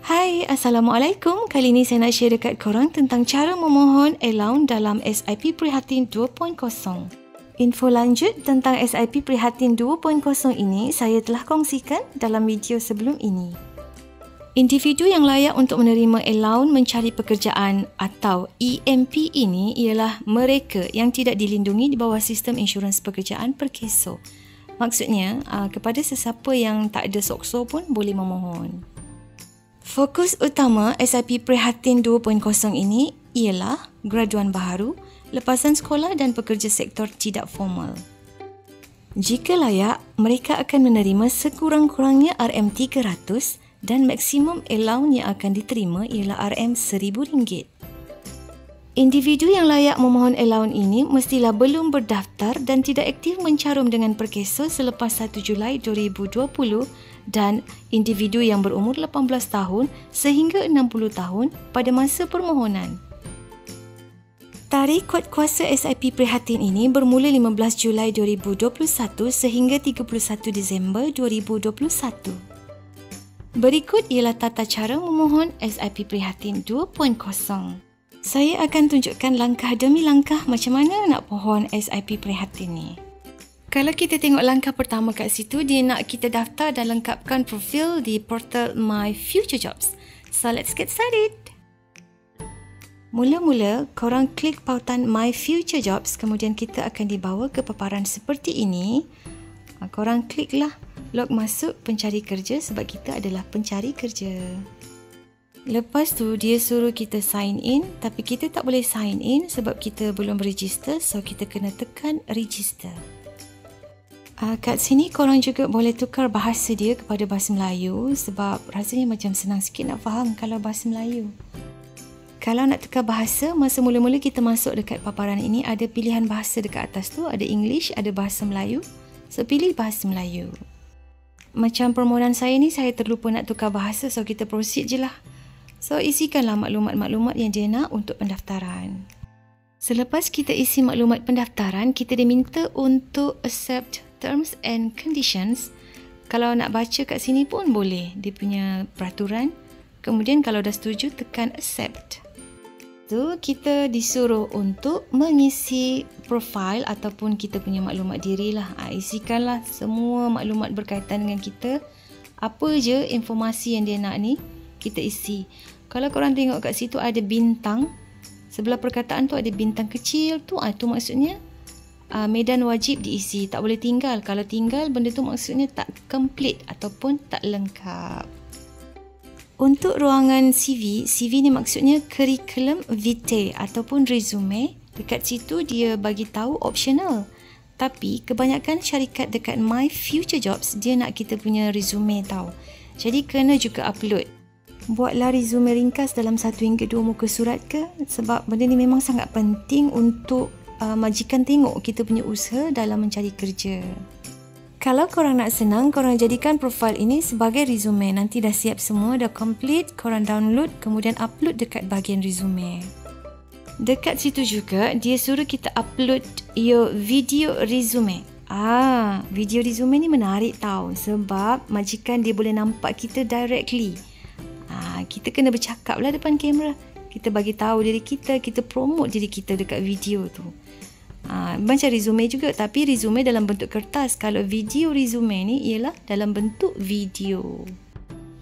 Hai, Assalamualaikum. Kali ini saya nak share dekat korang tentang cara memohon allowance dalam SIP Prihatin 2.0. Info lanjut tentang SIP Prihatin 2.0 ini saya telah kongsikan dalam video sebelum ini. Individu yang layak untuk menerima allowance mencari pekerjaan atau EMP ini ialah mereka yang tidak dilindungi di bawah sistem insurans pekerjaan Perkeso. Maksudnya, kepada sesiapa yang tak ada SOCSO pun boleh memohon. Fokus utama SIP Prihatin 2.0 ini ialah graduan baharu, lepasan sekolah dan pekerja sektor tidak formal. Jika layak, mereka akan menerima sekurang-kurangnya RM300 dan maksimum allowance yang akan diterima ialah RM1000. Individu yang layak memohon allowance ini mestilah belum berdaftar dan tidak aktif mencarum dengan Perkeso selepas 1 Julai 2020 dan individu yang berumur 18 tahun sehingga 60 tahun pada masa permohonan. Tarikh kuat kuasa SIP Prihatin ini bermula 15 Julai 2021 sehingga 31 Disember 2021. Berikut ialah tata cara memohon SIP Prihatin 2.0. Saya akan tunjukkan langkah demi langkah macam mana nak pohon SIP Prihatin ni. Kalau kita tengok langkah pertama kat situ, dia nak kita daftar dan lengkapkan profil di portal My Future Jobs. So let's get started. Mula-mula, korang klik pautan My Future Jobs, kemudian kita akan dibawa ke paparan seperti ini. Korang kliklah log masuk pencari kerja sebab kita adalah pencari kerja. Lepas tu, dia suruh kita sign in, tapi kita tak boleh sign in sebab kita belum register, so kita kena tekan register. Kat sini korang juga boleh tukar bahasa dia kepada bahasa Melayu sebab rasanya macam senang sikit nak faham kalau bahasa Melayu. Kalau nak tukar bahasa, masa mula-mula kita masuk dekat paparan ini ada pilihan bahasa dekat atas tu, ada English, ada bahasa Melayu. So pilih bahasa Melayu. Macam permohonan saya ni, saya terlupa nak tukar bahasa, so kita proceed je lah. So isikanlah maklumat-maklumat yang dia nak untuk pendaftaran. Selepas kita isi maklumat pendaftaran, kita diminta untuk accept terms and conditions. Kalau nak baca kat sini pun boleh, dia punya peraturan. Kemudian kalau dah setuju, tekan accept. Tu kita disuruh untuk mengisi profil ataupun kita punya maklumat diri lah. Isikanlah semua maklumat berkaitan dengan kita. Apa je informasi yang dia nak ni, kita isi. Kalau korang tengok kat situ ada bintang, sebelah perkataan tu ada bintang kecil tu, tu maksudnya medan wajib diisi, tak boleh tinggal. Kalau tinggal, benda tu maksudnya tak complete ataupun tak lengkap. Untuk ruangan CV ni maksudnya curriculum vitae ataupun resume. Dekat situ dia bagi tahu optional. Tapi kebanyakan syarikat dekat My Future Jobs, dia nak kita punya resume tau. Jadi kena juga upload. Buatlah resume ringkas dalam 1 hingga 2 muka surat ke, sebab benda ni memang sangat penting untuk majikan tengok kita punya usaha dalam mencari kerja. Kalau korang nak senang, korang jadikan profil ini sebagai resume. Nanti dah siap semua, dah complete, korang download kemudian upload dekat bahagian resume. Dekat situ juga dia suruh kita upload your video resume. Video resume ni menarik tau sebab majikan dia boleh nampak kita directly. Kita kena bercakap lah depan kamera. Kita bagi tahu diri kita, kita promote diri kita dekat video tu. Macam resume juga, tapi resume dalam bentuk kertas. Kalau video resume ni ialah dalam bentuk video.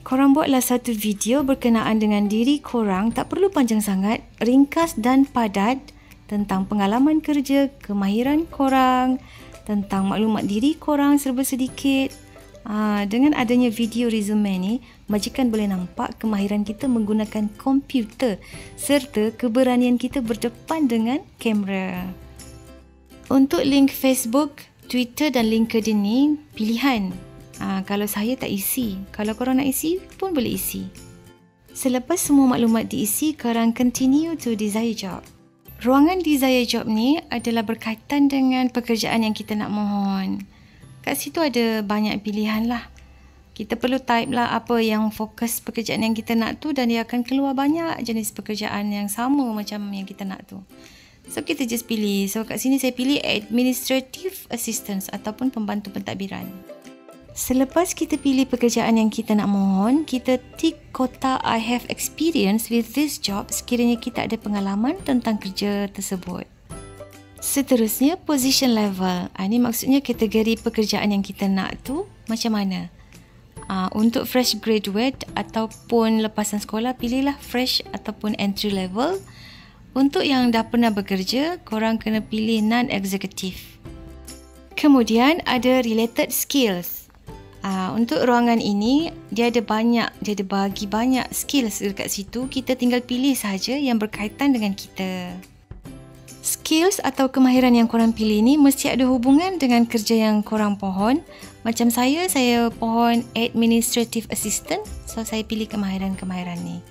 Korang buatlah satu video berkenaan dengan diri korang, tak perlu panjang sangat, ringkas dan padat, tentang pengalaman kerja, kemahiran korang, tentang maklumat diri korang serba sedikit. Dengan adanya video resume ni, majikan boleh nampak kemahiran kita menggunakan komputer serta keberanian kita berdepan dengan kamera. Untuk link Facebook, Twitter dan LinkedIn ni pilihan. Kalau saya tak isi, kalau korang nak isi pun boleh isi. Selepas semua maklumat diisi, korang continue to desire job. Ruangan desire job ni adalah berkaitan dengan pekerjaan yang kita nak mohon. Kat situ ada banyak pilihan lah. Kita perlu type lah apa yang fokus pekerjaan yang kita nak tu dan dia akan keluar banyak jenis pekerjaan yang sama macam yang kita nak tu. So kita just pilih. So kat sini saya pilih Administrative Assistance ataupun pembantu pentadbiran. Selepas kita pilih pekerjaan yang kita nak mohon, kita tick kotak I have experience with this job sekiranya kita ada pengalaman tentang kerja tersebut. Seterusnya, position level. Ini maksudnya kategori pekerjaan yang kita nak tu macam mana. Untuk fresh graduate ataupun lepasan sekolah, pilihlah fresh ataupun entry level. Untuk yang dah pernah bekerja, korang kena pilih non-executive. Kemudian ada related skills. Untuk ruangan ini, dia ada bagi banyak skills dekat situ. Kita tinggal pilih sahaja yang berkaitan dengan kita. Skills atau kemahiran yang korang pilih ni mesti ada hubungan dengan kerja yang korang pohon. Macam saya pohon administrative assistant, so saya pilih kemahiran-kemahiran ni.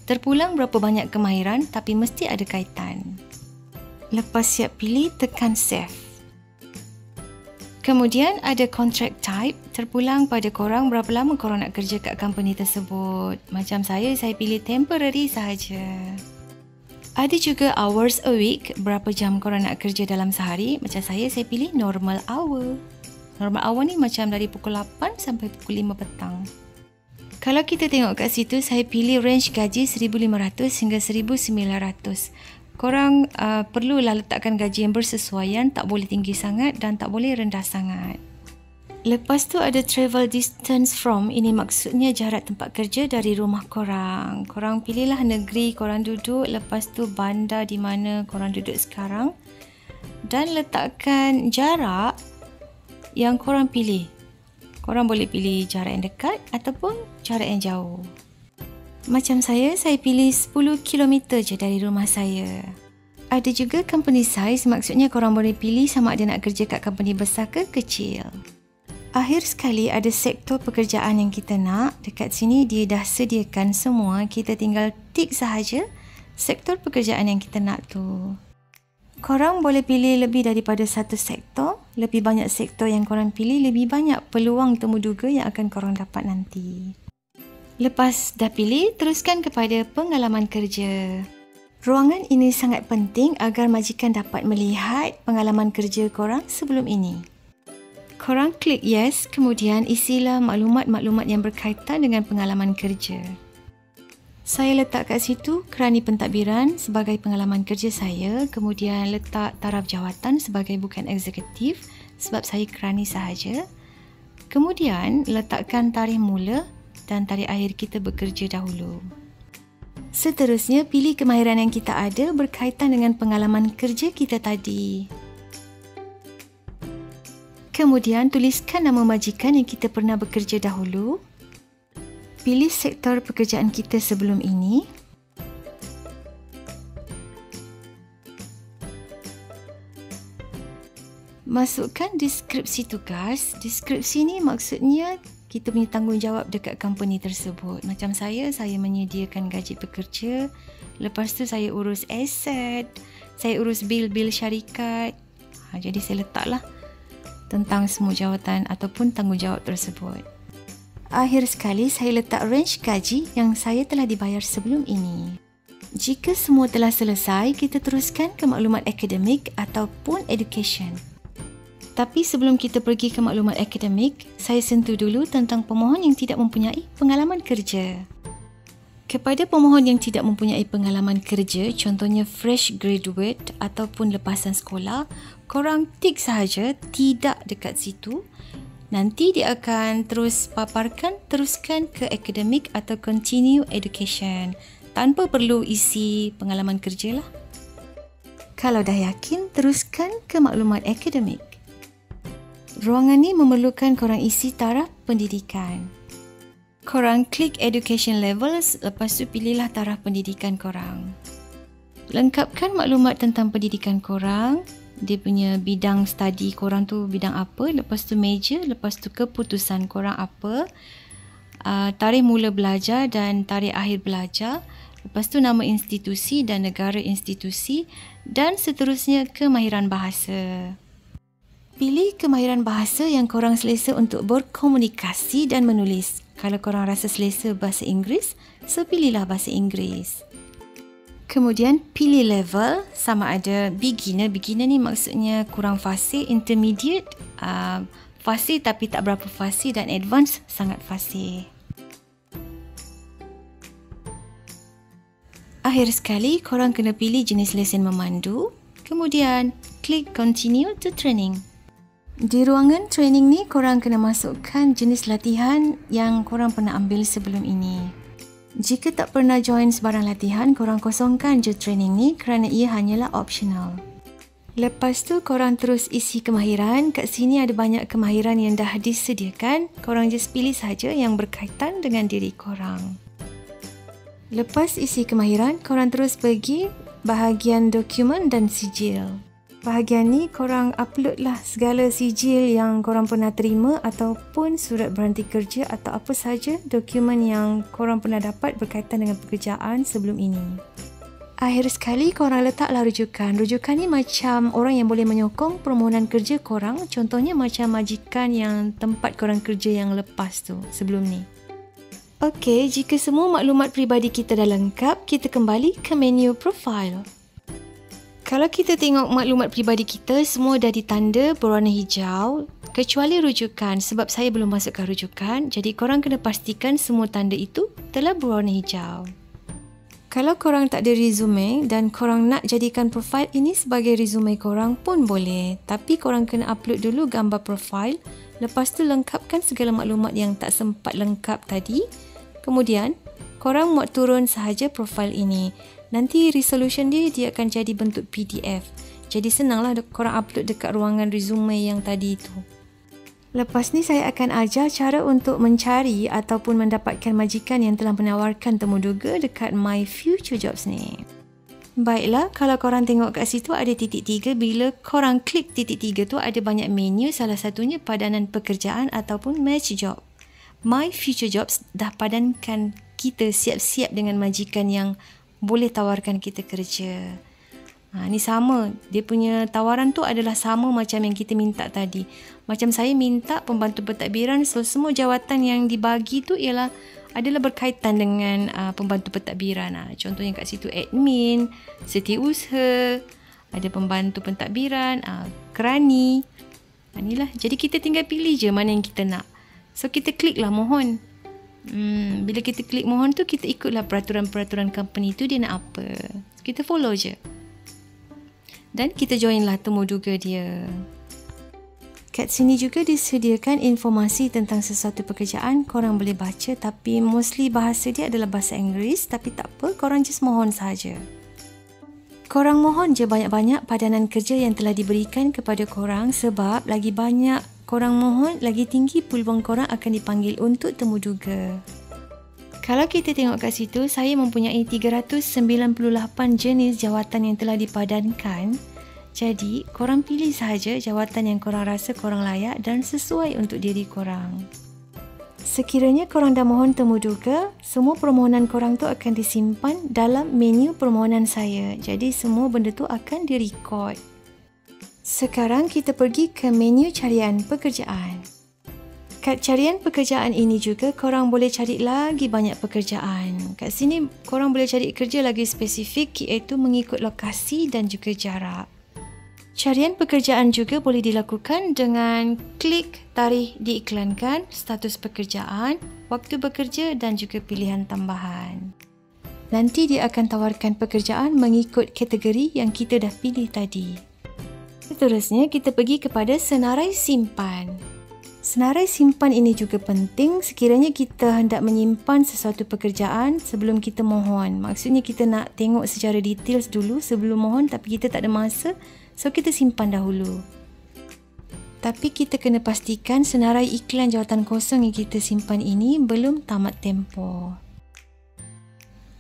Terpulang berapa banyak kemahiran tapi mesti ada kaitan. Lepas siap pilih, tekan save. Kemudian ada contract type, terpulang pada korang berapa lama korang nak kerja kat company tersebut. Macam saya pilih temporary sahaja. Ada juga hours a week, berapa jam korang nak kerja dalam sehari. Macam saya pilih normal hour. Normal hour ni macam dari pukul 8 sampai pukul 5 petang. Kalau kita tengok kat situ, saya pilih range gaji 1,500 hingga 1,900. Korang perlulah letakkan gaji yang bersesuaian, tak boleh tinggi sangat dan tak boleh rendah sangat. Lepas tu ada travel distance from, ini maksudnya jarak tempat kerja dari rumah korang. Korang pilihlah negeri korang duduk, lepas tu bandar di mana korang duduk sekarang dan letakkan jarak yang korang pilih. Korang boleh pilih jarak yang dekat ataupun jarak yang jauh. Macam saya pilih 10 km je dari rumah saya. Ada juga company size, maksudnya korang boleh pilih sama ada nak kerja kat company besar ke kecil. Akhir sekali ada sektor pekerjaan yang kita nak. Dekat sini dia dah sediakan semua, kita tinggal tick sahaja sektor pekerjaan yang kita nak tu. Korang boleh pilih lebih daripada satu sektor. Lebih banyak sektor yang korang pilih, lebih banyak peluang temu duga yang akan korang dapat nanti. Lepas dah pilih, teruskan kepada pengalaman kerja. Ruangan ini sangat penting agar majikan dapat melihat pengalaman kerja korang sebelum ini. Korang klik yes, kemudian isilah maklumat-maklumat yang berkaitan dengan pengalaman kerja. Saya letak kat situ kerani pentadbiran sebagai pengalaman kerja saya, kemudian letak taraf jawatan sebagai bukan eksekutif sebab saya kerani sahaja. Kemudian letakkan tarikh mula dan tarikh akhir kita bekerja dahulu. Seterusnya, pilih kemahiran yang kita ada berkaitan dengan pengalaman kerja kita tadi. Kemudian, tuliskan nama majikan yang kita pernah bekerja dahulu. Pilih sektor pekerjaan kita sebelum ini. Masukkan deskripsi tugas. Deskripsi ni maksudnya kita punya tanggungjawab dekat company tersebut. Macam saya menyediakan gaji pekerja. Lepas tu saya urus aset, saya urus bil-bil syarikat. Jadi saya letaklah tentang semua jawatan ataupun tanggungjawab tersebut. Akhir sekali saya letak range gaji yang saya telah dibayar sebelum ini. Jika semua telah selesai, kita teruskan ke maklumat akademik ataupun education. Tapi sebelum kita pergi ke maklumat akademik, saya sentuh dulu tentang pemohon yang tidak mempunyai pengalaman kerja. Kepada pemohon yang tidak mempunyai pengalaman kerja, contohnya fresh graduate ataupun lepasan sekolah, korang tik sahaja tidak dekat situ. Nanti dia akan terus paparkan, teruskan ke akademik atau continue education. Tanpa perlu isi pengalaman kerja lah. Kalau dah yakin, teruskan ke maklumat akademik. Ruangan ni memerlukan korang isi taraf pendidikan. Korang klik education levels, lepas tu pilihlah taraf pendidikan korang. Lengkapkan maklumat tentang pendidikan korang, dia punya bidang study korang tu bidang apa, lepas tu major, lepas tu keputusan korang apa, tarikh mula belajar dan tarikh akhir belajar, lepas tu nama institusi dan negara institusi dan seterusnya kemahiran bahasa. Pilih kemahiran bahasa yang korang selesa untuk berkomunikasi dan menulis. Kalau korang rasa selesa bahasa Inggeris, so pilihlah bahasa Inggeris. Kemudian pilih level, sama ada beginner. Beginner ni maksudnya kurang fasih, intermediate, Fasih tapi tak berapa fasih, dan advance sangat fasih. Akhir sekali, korang kena pilih jenis lesen memandu, kemudian klik continue to training. Di ruangan training ni, korang kena masukkan jenis latihan yang korang pernah ambil sebelum ini. Jika tak pernah join sebarang latihan, korang kosongkan je training ni kerana ia hanyalah optional. Lepas tu, korang terus isi kemahiran. Kat sini ada banyak kemahiran yang dah disediakan. Korang just pilih saja yang berkaitan dengan diri korang. Lepas isi kemahiran, korang terus pergi bahagian dokumen dan sijil. Bahagian ni korang upload lah segala sijil yang korang pernah terima ataupun surat berhenti kerja atau apa saja dokumen yang korang pernah dapat berkaitan dengan pekerjaan sebelum ini. Akhir sekali, korang letaklah rujukan. Rujukan ni macam orang yang boleh menyokong permohonan kerja korang. Contohnya macam majikan yang tempat korang kerja yang lepas tu, sebelum ni. Okey, jika semua maklumat peribadi kita dah lengkap, kita kembali ke menu profile. Kalau kita tengok maklumat peribadi kita, semua dah ditanda berwarna hijau, kecuali rujukan, sebab saya belum masukkan rujukan. Jadi korang kena pastikan semua tanda itu telah berwarna hijau. Kalau korang tak ada resume dan korang nak jadikan profil ini sebagai resume korang pun boleh. Tapi korang kena upload dulu gambar profil. Lepas tu lengkapkan segala maklumat yang tak sempat lengkap tadi. Kemudian, korang muat turun sahaja profil ini. Nanti resolution dia akan jadi bentuk PDF. Jadi senanglah korang upload dekat ruangan resume yang tadi itu. Lepas ni saya akan ajar cara untuk mencari ataupun mendapatkan majikan yang telah menawarkan temuduga dekat My Future Jobs ni. Baiklah, kalau korang tengok kat situ ada titik 3. Bila korang klik titik 3 tu ada banyak menu, salah satunya padanan pekerjaan ataupun match job. My Future Jobs dah padankan kita siap-siap dengan majikan yang boleh tawarkan kita kerja. Ni sama, dia punya tawaran tu adalah sama macam yang kita minta tadi. Macam saya minta pembantu pentadbiran, so semua jawatan yang dibagi tu adalah berkaitan dengan pembantu pentadbiran. Contohnya kat situ admin, setiausaha, ada pembantu pentadbiran, kerani. Inilah, jadi kita tinggal pilih je mana yang kita nak. So kita kliklah mohon. Bila kita klik mohon tu, kita ikutlah peraturan-peraturan company tu dia nak apa. So, kita follow je. Dan kita join lah temuduga dia. Kat sini juga disediakan informasi tentang sesuatu pekerjaan. Korang boleh baca, tapi mostly bahasa dia adalah bahasa Inggeris. Tapi tak apa, korang just mohon saja. Korang mohon je banyak-banyak padanan kerja yang telah diberikan kepada korang, sebab lagi banyak korang mohon, lagi tinggi peluang korang akan dipanggil untuk temuduga. Kalau kita tengok kat situ, saya mempunyai 398 jenis jawatan yang telah dipadankan. Jadi, korang pilih sahaja jawatan yang korang rasa korang layak dan sesuai untuk diri korang. Sekiranya korang dah mohon temuduga, semua permohonan korang tu akan disimpan dalam menu permohonan saya. Jadi, semua benda tu akan direkod. Sekarang kita pergi ke menu carian pekerjaan. Kat carian pekerjaan ini juga korang boleh cari lagi banyak pekerjaan. Kat sini korang boleh cari kerja lagi spesifik, iaitu mengikut lokasi dan juga jarak. Carian pekerjaan juga boleh dilakukan dengan klik tarikh diiklankan, status pekerjaan, waktu bekerja dan juga pilihan tambahan. Nanti dia akan tawarkan pekerjaan mengikut kategori yang kita dah pilih tadi. Seterusnya kita pergi kepada senarai simpan. Senarai simpan ini juga penting sekiranya kita hendak menyimpan sesuatu pekerjaan sebelum kita mohon. Maksudnya kita nak tengok secara details dulu sebelum mohon, tapi kita tak ada masa, so kita simpan dahulu. Tapi kita kena pastikan senarai iklan jawatan kosong yang kita simpan ini belum tamat tempoh.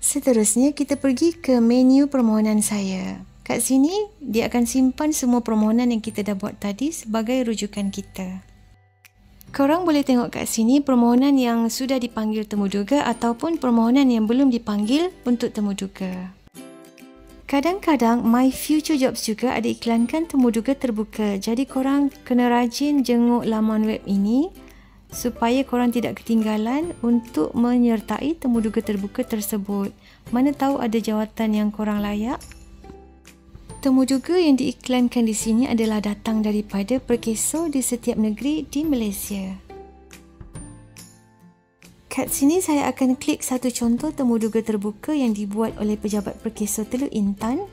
Seterusnya kita pergi ke menu permohonan saya. Kat sini dia akan simpan semua permohonan yang kita dah buat tadi sebagai rujukan kita. Korang boleh tengok kat sini permohonan yang sudah dipanggil temuduga ataupun permohonan yang belum dipanggil untuk temuduga. Kadang-kadang My Future Jobs juga ada iklankan temuduga terbuka. Jadi korang kena rajin jenguk laman web ini supaya korang tidak ketinggalan untuk menyertai temuduga terbuka tersebut. Mana tahu ada jawatan yang korang layak. Temuduga yang diiklankan di sini adalah datang daripada perkeso di setiap negeri di Malaysia. Kat sini saya akan klik satu contoh temuduga terbuka yang dibuat oleh pejabat perkeso Teluk Intan.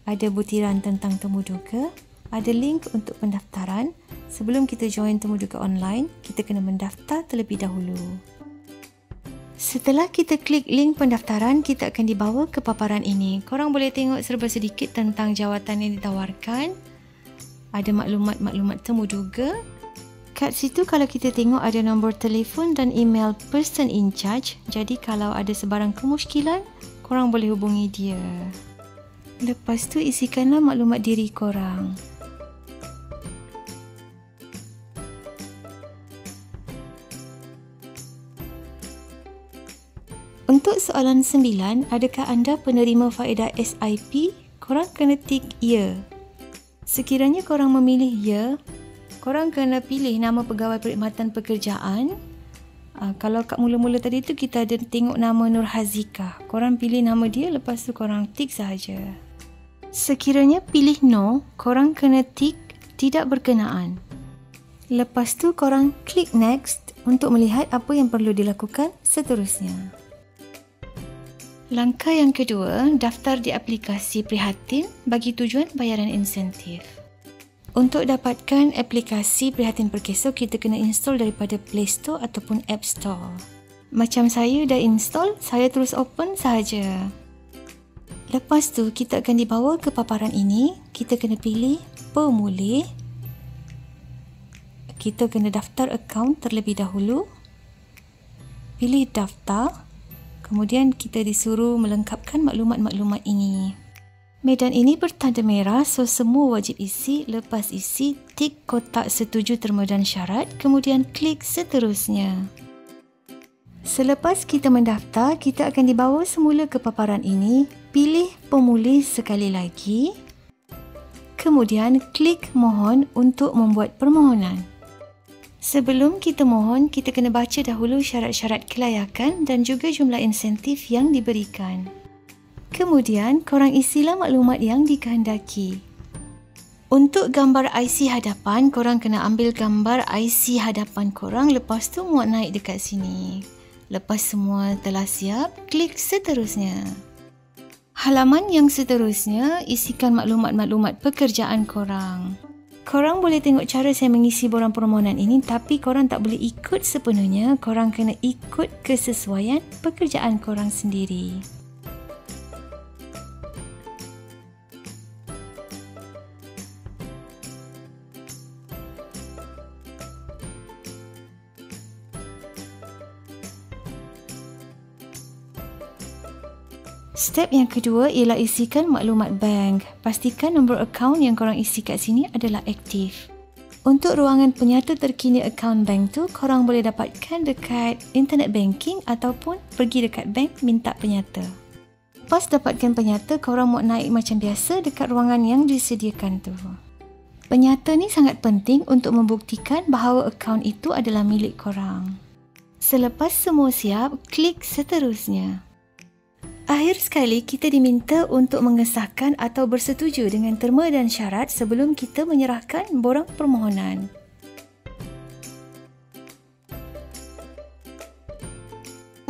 Ada butiran tentang temuduga, ada link untuk pendaftaran. Sebelum kita join temuduga online, kita kena mendaftar terlebih dahulu. Setelah kita klik link pendaftaran, kita akan dibawa ke paparan ini. Korang boleh tengok serba sedikit tentang jawatan yang ditawarkan. Ada maklumat-maklumat temuduga. Kat situ kalau kita tengok ada nombor telefon dan email person in charge. Jadi kalau ada sebarang kemusykilan, korang boleh hubungi dia. Lepas tu isikanlah maklumat diri korang. Untuk soalan 9, adakah anda penerima faedah SIP? Korang kena tik ya. Sekiranya korang memilih ya, korang kena pilih nama pegawai perkhidmatan pekerjaan. Kalau kat mula-mula tadi tu kita ada tengok nama Nur Hazika. Korang pilih nama dia, lepas tu korang tik sahaja. Sekiranya pilih no, korang kena tik tidak berkenaan. Lepas tu korang klik next untuk melihat apa yang perlu dilakukan seterusnya. Langkah yang kedua, daftar di aplikasi Prihatin bagi tujuan bayaran insentif. Untuk dapatkan aplikasi Prihatin Perkeso, kita kena install daripada Play Store ataupun App Store. Macam saya dah install, saya terus open sahaja. Lepas tu, kita akan dibawa ke paparan ini. Kita kena pilih pemulih. Kita kena daftar akaun terlebih dahulu. Pilih daftar. Kemudian kita disuruh melengkapkan maklumat-maklumat ini. Medan ini bertanda merah, so semua wajib isi. Lepas isi, tik kotak setuju terma dan syarat, kemudian klik seterusnya. Selepas kita mendaftar, kita akan dibawa semula ke paparan ini. Pilih pemulih sekali lagi. Kemudian klik mohon untuk membuat permohonan. Sebelum kita mohon, kita kena baca dahulu syarat-syarat kelayakan dan juga jumlah insentif yang diberikan. Kemudian, korang isilah maklumat yang dikehendaki. Untuk gambar IC hadapan, korang kena ambil gambar IC hadapan korang, lepas tu muat naik dekat sini. Lepas semua telah siap, klik seterusnya. Halaman yang seterusnya, isikan maklumat-maklumat pekerjaan korang. Korang boleh tengok cara saya mengisi borang permohonan ini, tapi korang tak boleh ikut sepenuhnya. Korang kena ikut kesesuaian pekerjaan korang sendiri. Step yang kedua ialah isikan maklumat bank. Pastikan nombor akaun yang korang isi kat sini adalah aktif. Untuk ruangan penyata terkini akaun bank tu, korang boleh dapatkan dekat internet banking ataupun pergi dekat bank minta penyata. Lepas dapatkan penyata, korang mau naik macam biasa dekat ruangan yang disediakan tu. Penyata ni sangat penting untuk membuktikan bahawa akaun itu adalah milik korang. Selepas semua siap, klik seterusnya. Akhir sekali, kita diminta untuk mengesahkan atau bersetuju dengan terma dan syarat sebelum kita menyerahkan borang permohonan.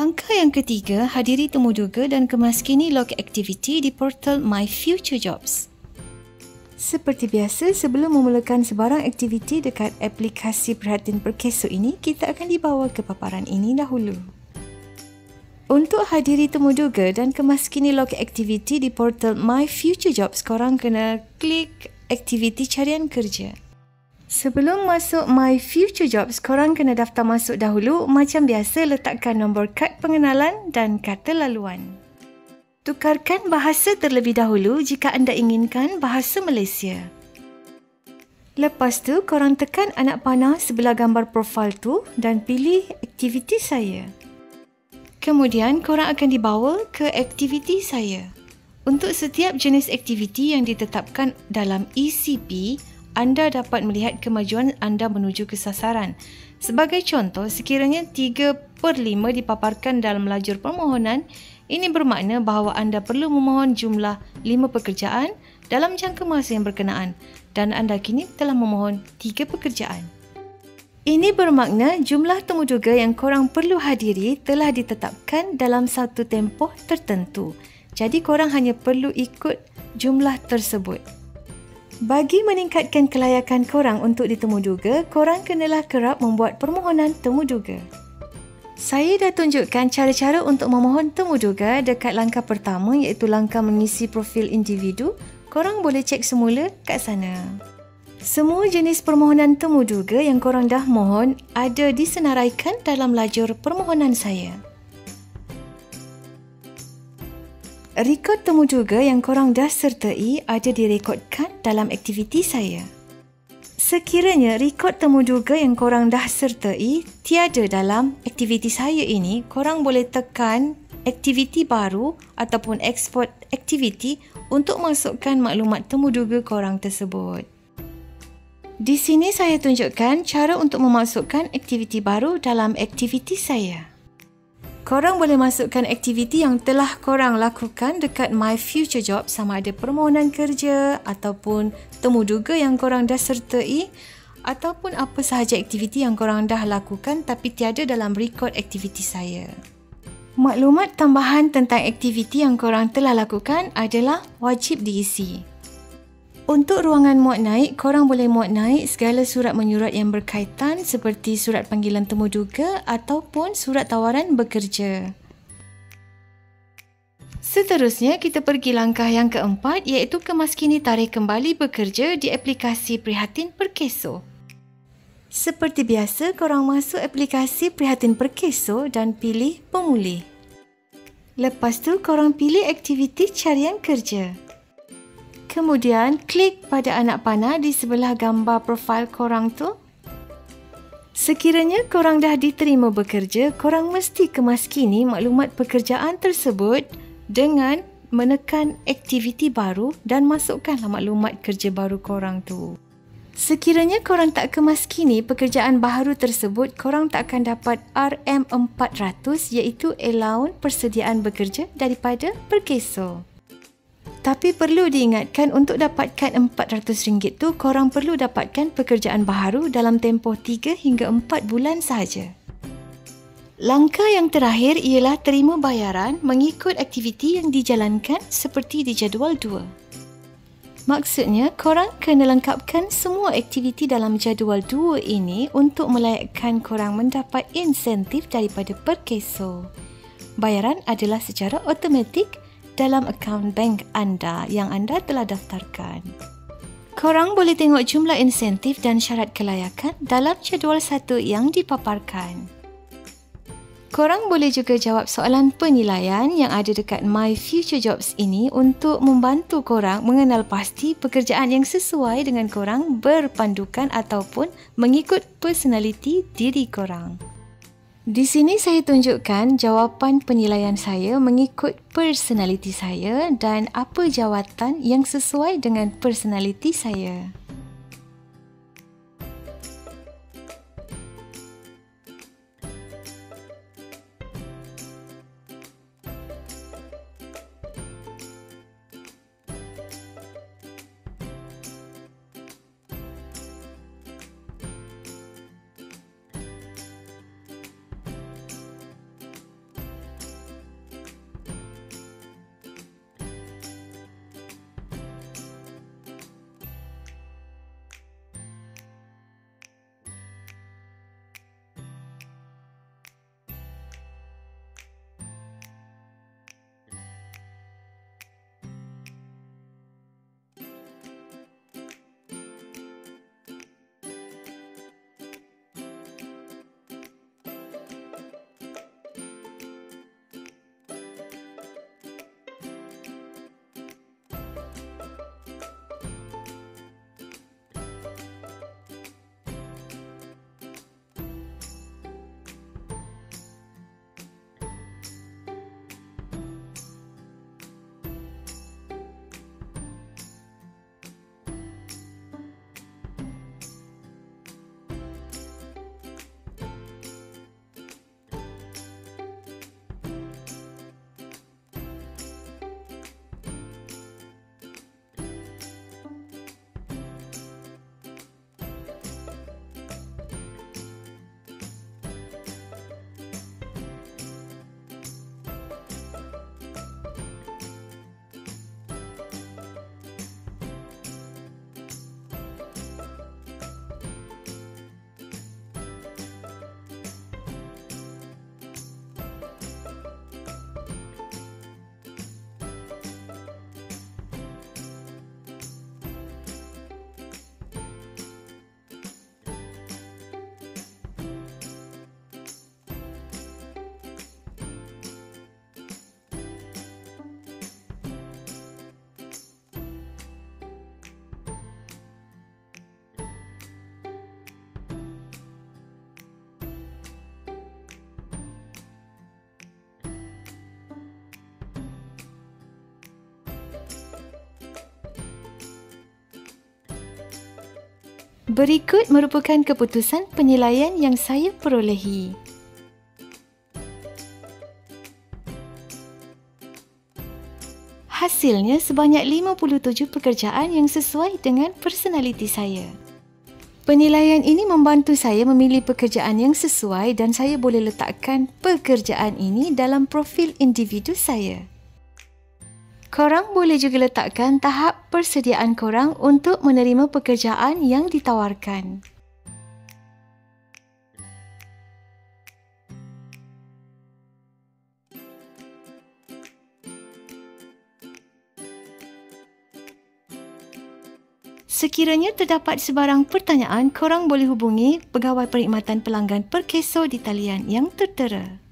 Langkah yang ketiga, hadiri temuduga dan kemaskini log aktiviti di portal My Future Jobs. Seperti biasa, sebelum memulakan sebarang aktiviti dekat aplikasi Prihatin Perkeso ini, kita akan dibawa ke paparan ini dahulu. Untuk hadiri temuduga dan kemaskini log aktiviti di portal My Future Jobs, korang kena klik aktiviti carian kerja. Sebelum masuk My Future Jobs, korang kena daftar masuk dahulu. Macam biasa, letakkan nombor kad pengenalan dan kata laluan. Tukarkan bahasa terlebih dahulu jika anda inginkan bahasa Malaysia. Lepas tu, korang tekan anak panah sebelah gambar profil tu dan pilih aktiviti saya. Kemudian, korang akan dibawa ke aktiviti saya. Untuk setiap jenis aktiviti yang ditetapkan dalam ECP, anda dapat melihat kemajuan anda menuju ke sasaran. Sebagai contoh, sekiranya 3/5 dipaparkan dalam lajur permohonan, ini bermakna bahawa anda perlu memohon jumlah 5 pekerjaan dalam jangka masa yang berkenaan dan anda kini telah memohon 3 pekerjaan. Ini bermakna jumlah temuduga yang korang perlu hadiri telah ditetapkan dalam satu tempoh tertentu. Jadi korang hanya perlu ikut jumlah tersebut. Bagi meningkatkan kelayakan korang untuk ditemuduga, korang kenalah kerap membuat permohonan temuduga. Saya dah tunjukkan cara-cara untuk memohon temuduga dekat langkah pertama iaitu langkah mengisi profil individu. Korang boleh cek semula kat sana. Semua jenis permohonan temuduga yang korang dah mohon ada disenaraikan dalam lajur permohonan saya. Rekod temuduga yang korang dah sertai ada direkodkan dalam aktiviti saya. Sekiranya rekod temuduga yang korang dah sertai tiada dalam aktiviti saya ini, korang boleh tekan aktiviti baru ataupun export aktiviti untuk masukkan maklumat temuduga korang tersebut. Di sini saya tunjukkan cara untuk memasukkan aktiviti baru dalam aktiviti saya. Korang boleh masukkan aktiviti yang telah korang lakukan dekat My Future Job sama ada permohonan kerja ataupun temuduga yang korang dah sertai ataupun apa sahaja aktiviti yang korang dah lakukan tapi tiada dalam rekod aktiviti saya. Maklumat tambahan tentang aktiviti yang korang telah lakukan adalah wajib diisi. Untuk ruangan muat naik, korang boleh muat naik segala surat menyurat yang berkaitan seperti surat panggilan temuduga ataupun surat tawaran bekerja. Seterusnya, kita pergi langkah yang keempat iaitu kemaskini tarikh kembali bekerja di aplikasi Prihatin Perkeso. Seperti biasa, korang masuk aplikasi Prihatin Perkeso dan pilih pemulih. Lepas tu, korang pilih aktiviti carian kerja. Kemudian, klik pada anak panah di sebelah gambar profil korang tu. Sekiranya korang dah diterima bekerja, korang mesti kemaskini maklumat pekerjaan tersebut dengan menekan aktiviti baru dan masukkanlah maklumat kerja baru korang tu. Sekiranya korang tak kemaskini pekerjaan baharu tersebut, korang tak akan dapat RM400 iaitu allowance persediaan bekerja daripada Perkeso. Tapi perlu diingatkan untuk dapatkan RM400 tu, korang perlu dapatkan pekerjaan baharu dalam tempoh 3 hingga 4 bulan sahaja. Langkah yang terakhir ialah terima bayaran mengikut aktiviti yang dijalankan seperti di jadual 2. Maksudnya, korang kena lengkapkan semua aktiviti dalam jadual 2 ini untuk melayakkan korang mendapat insentif daripada Perkeso. Bayaran adalah secara automatik dalam akaun bank anda yang anda telah daftarkan. Korang boleh tengok jumlah insentif dan syarat kelayakan dalam jadual 1 yang dipaparkan. Korang boleh juga jawab soalan penilaian yang ada dekat My Future Jobs ini untuk membantu korang mengenal pasti pekerjaan yang sesuai dengan korang berpandukan ataupun mengikut personaliti diri korang. Di sini saya tunjukkan jawapan penilaian saya mengikut personaliti saya dan apa jawatan yang sesuai dengan personaliti saya. Berikut merupakan keputusan penilaian yang saya perolehi. Hasilnya sebanyak 57 pekerjaan yang sesuai dengan personaliti saya. Penilaian ini membantu saya memilih pekerjaan yang sesuai dan saya boleh letakkan pekerjaan ini dalam profil individu saya. Korang boleh juga letakkan tahap persediaan korang untuk menerima pekerjaan yang ditawarkan. Sekiranya terdapat sebarang pertanyaan, korang boleh hubungi Pegawai Perkhidmatan Pelanggan Perkeso di talian yang tertera.